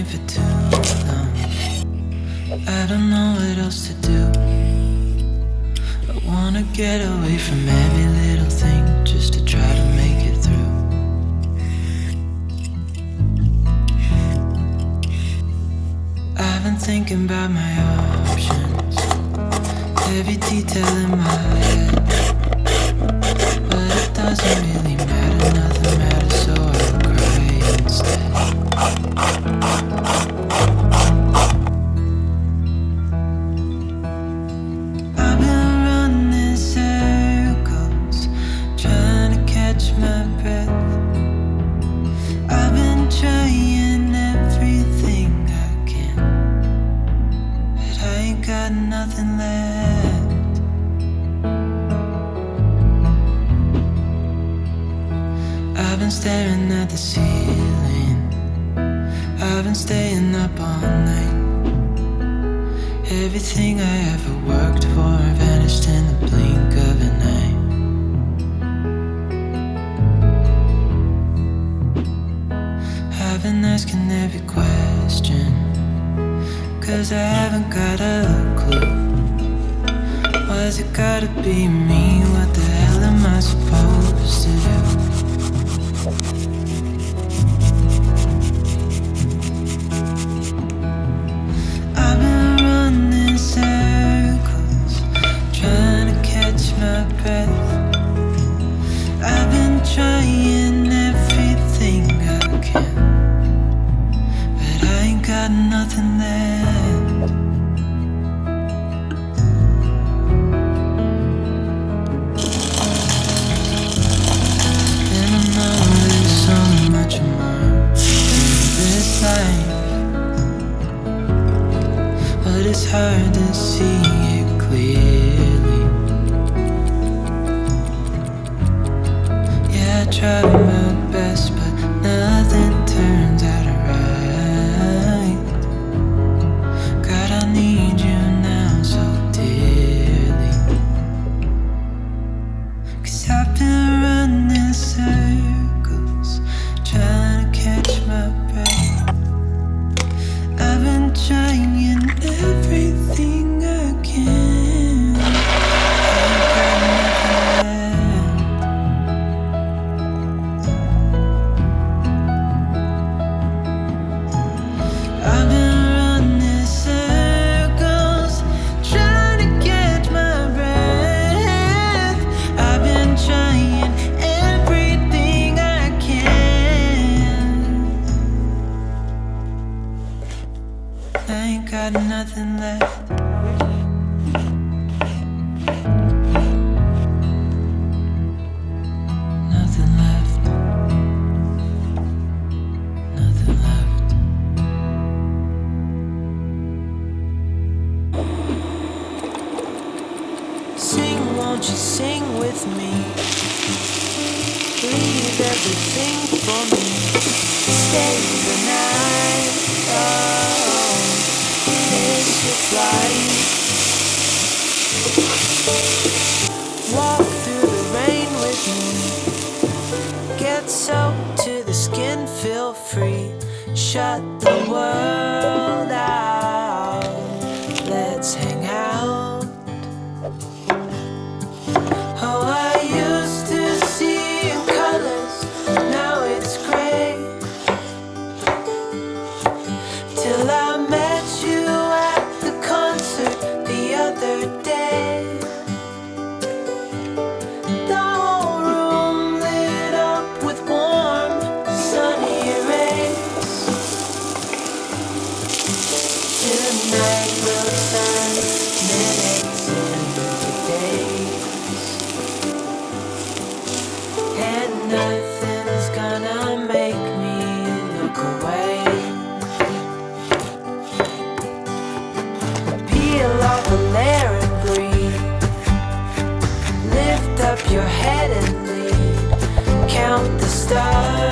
me for too long. I don't know what else to do. I wanna get away from every little thing just to try to make it through. I've been thinking about my options, every detail in my head, but it doesn't really matter, nothing matters, so I'll cry instead. I've been running circles, trying to catch my breath. I've been trying everything I can, but I ain't got nothing left. I've been staring at the ceiling, I've been staying up all night. Everything I ever worked for vanished in the blink of an eye. I've been asking every question, 'cause I haven't got a clue. Why's it gotta be me? What the hell am I supposed to do? I've been running circles, trying to catch my breath. I've been trying everything I can, but I ain't got nothing left. And I know there's so much more in this life, but it's hard to see it clearly. Yeah, I tried my best, but nothing turns out right. God, I need you now so dearly, 'cause I've been running circles, trying to catch my breath. I've been trying everything I can. I ain't got nothing left. I've been running circles, trying to catch my breath. I've been trying everything I can. I ain't got nothing left. Nothing left. Nothing left. Sing, won't you sing with me? Leave everything for me. Stay the night. Oh, miss your flight. Walk through the rain with me. Get soaked to the skin, feel free. Shut the world out. Let's hang out. Oh, I used to see in colors, now it's gray. Till I met you at the concert the other day. The whole room lit up with warm, sunny rays. Tonight we'll turn minutes into days, and nothing's gonna make me look away. Peel off a layer and breathe. Lift up your head and lead. Count the stars.